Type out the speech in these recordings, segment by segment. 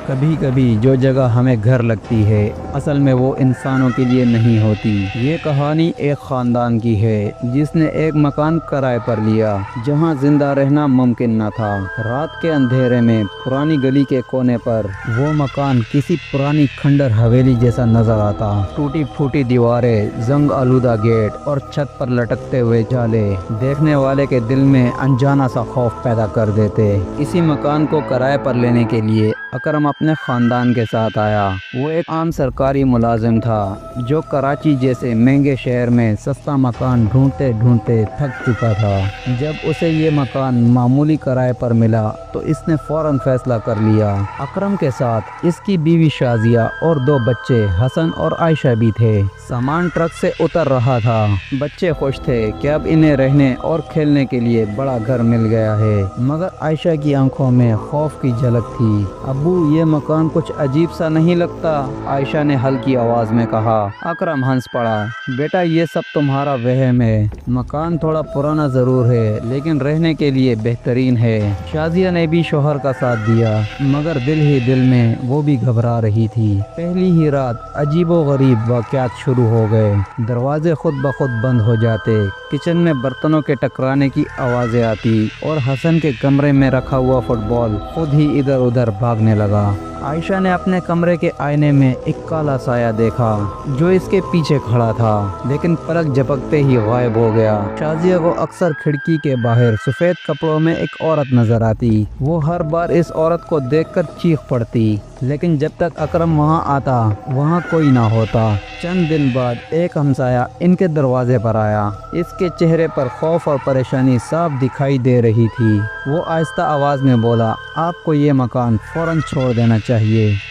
کبھی کبھی جو جگہ ہمیں گھر لگتی ہے اصل میں وہ انسانوں کے لیے نہیں ہوتی۔ یہ کہانی ایک خاندان کی ہے جس نے ایک مکان کرائے پر لیا جہاں زندہ رہنا ممکن نہ تھا۔ رات کے اندھیرے میں پرانی گلی کے کونے پر وہ مکان کسی پرانی کھنڈر حویلی جیسا نظر آتا۔ ٹوٹی پھوٹی دیواریں، زنگ آلودہ گیٹ اور چھت پر لٹکتے ہوئے جالے دیکھنے والے کے دل میں انجانا سا خوف پیدا کر دیتے۔ اسی مکان کو کرائے پر لینے کے لیے اکرم اپنے خاندان کے ساتھ آیا۔ وہ ایک عام سرکاری ملازم تھا جو کراچی جیسے مہنگے شہر میں سستا مکان ڈھونڈتے ڈھونڈتے تھک چکا تھا۔ جب اسے یہ مکان معمولی کرائے پر ملا تو اس نے فوراً فیصلہ کر لیا۔ اکرم کے ساتھ اس کی بیوی شازیہ اور 2 بچے حسن اور عائشہ بھی تھے۔ سامان ٹرک سے اتر رہا تھا۔ بچے خوش تھے کہ اب انہیں رہنے اور کھیلنے کے لیے بڑا گھر مل گیا ہے، مگر عائشہ کی آنکھوں میں خوف کی جھلک تھی۔ ابو، یہ مکان کچھ عجیب سا نہیں لگتا؟ عائشہ نے ہلکی آواز میں کہا۔ اکرم ہنس پڑا۔ بیٹا، یہ سب تمہارا وہم ہے۔ مکان تھوڑا پرانا ضرور ہے لیکن رہنے کے لیے بہترین ہے۔ شازیہ نے بھی شوہر کا ساتھ دیا، مگر دل ہی دل میں وہ بھی گھبرا رہی تھی۔ پہلی ہی رات عجیب و غریب واقعات شروع ہو گئے۔ دروازے خود بخود بند ہو جاتے، کچن میں برتنوں کے ٹکرانے کی آوازیں آتی اور حسن کے کمرے میں رکھا ہوا فٹ بال خود ہی ادھر ادھر بھاگنے لگا۔ عائشہ نے اپنے کمرے کے آئینے میں ایک کالا سایہ دیکھا جو اس کے پیچھے کھڑا تھا، لیکن پلک جھپکتے ہی غائب ہو گیا۔ شازیہ کو اکثر کھڑکی کے باہر سفید کپڑوں میں ایک عورت نظر آتی۔ وہ ہر بار اس عورت کو دیکھ کر چیخ پڑتی، لیکن جب تک اکرم وہاں آتا وہاں کوئی نہ ہوتا۔ چند دن بعد ایک ہمسایہ ان کے دروازے پر آیا۔ اس کے چہرے پر خوف اور پریشانی صاف دکھائی دے رہی تھی۔ وہ آہستہ آواز میں بولا، آپ کو یہ مکان فوراً چھوڑ دینا چاہیے۔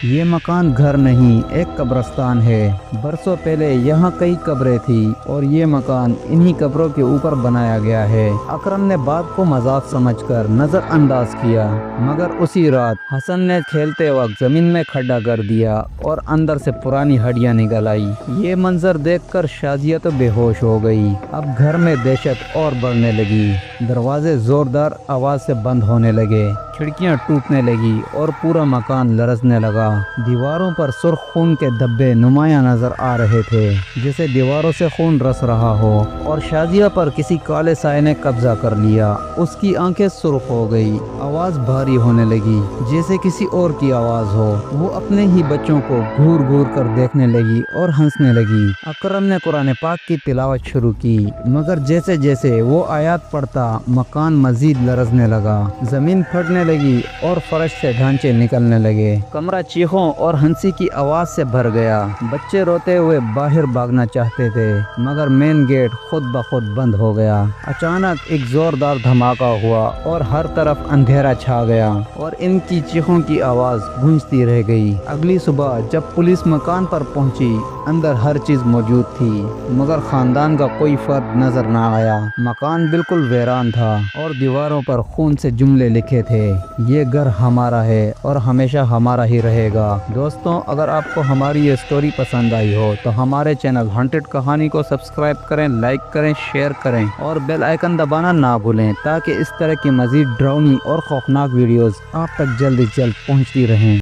یہ مکان گھر نہیں، ایک قبرستان ہے۔ برسوں پہلے یہاں کئی قبریں تھیں اور یہ مکان انہی قبروں کے اوپر بنایا گیا ہے۔ اکرم نے بات کو مذاق سمجھ کر نظر انداز کیا، مگر اسی رات حسن نے کھیلتے وقت زمین میں کھڈا کر دیا اور اندر سے پرانی ہڈیاں نکل آئی۔ یہ منظر دیکھ کر شازیہ تو بے ہوش ہو گئی۔ اب گھر میں دہشت اور بڑھنے لگی۔ دروازے زوردار آواز سے بند ہونے لگے، کھڑکیاں ٹوٹنے لگی اور پورا مکان لرزنے لگا۔ دیواروں پر سرخ خون کے دھبے نمایاں نظر آ رہے تھے، جیسے دیواروں سے خون رس رہا ہو، اور شازیہ پر کسی کالے سائے نے قبضہ کر لیا۔ اس کی آنکھیں سرخ ہو گئی، آواز بھاری ہونے لگی جیسے کسی اور کی آواز ہو۔ وہ اپنے ہی بچوں کو گھور گھور کر دیکھنے لگی اور ہنسنے لگی۔ اکرم نے قرآن پاک کی تلاوت شروع کی، مگر جیسے جیسے وہ آیات پڑھتا مکان مزید لرزنے لگا، زمین پھٹنے لگی اور فرش سے ڈھانچے نکلنے لگے۔ کمرہ چیخوں اور ہنسی کی آواز سے بھر گیا۔ بچے روتے ہوئے باہر بھاگنا چاہتے تھے، مگر مین گیٹ خود بخود بند ہو گیا۔ اچانک ایک زوردار دھماکہ ہوا اور ہر طرف اندھیرا چھا گیا اور ان کی چیخوں کی آواز گونجتی رہ گئی۔ اگلی صبح جب پولیس مکان پر پہنچی، اندر ہر چیز موجود تھی، مگر خاندان کا کوئی فرد نظر نہ آیا۔ مکان بالکل ویران تھا اور دیواروں پر خون سے جملے لکھے تھے، یہ گھر ہمارا ہے اور ہمیشہ ہمارا ہی رہے گا۔ دوستوں، اگر آپ کو ہماری یہ سٹوری پسند آئی ہو تو ہمارے چینل ہانٹڈ کہانی کو سبسکرائب کریں، لائک کریں، شیئر کریں اور بیل آئیکن دبانا نہ بھولیں تاکہ اس طرح کی مزید ڈراؤنی اور خوفناک ویڈیوز آپ تک جلد از جلد پہنچتی رہیں۔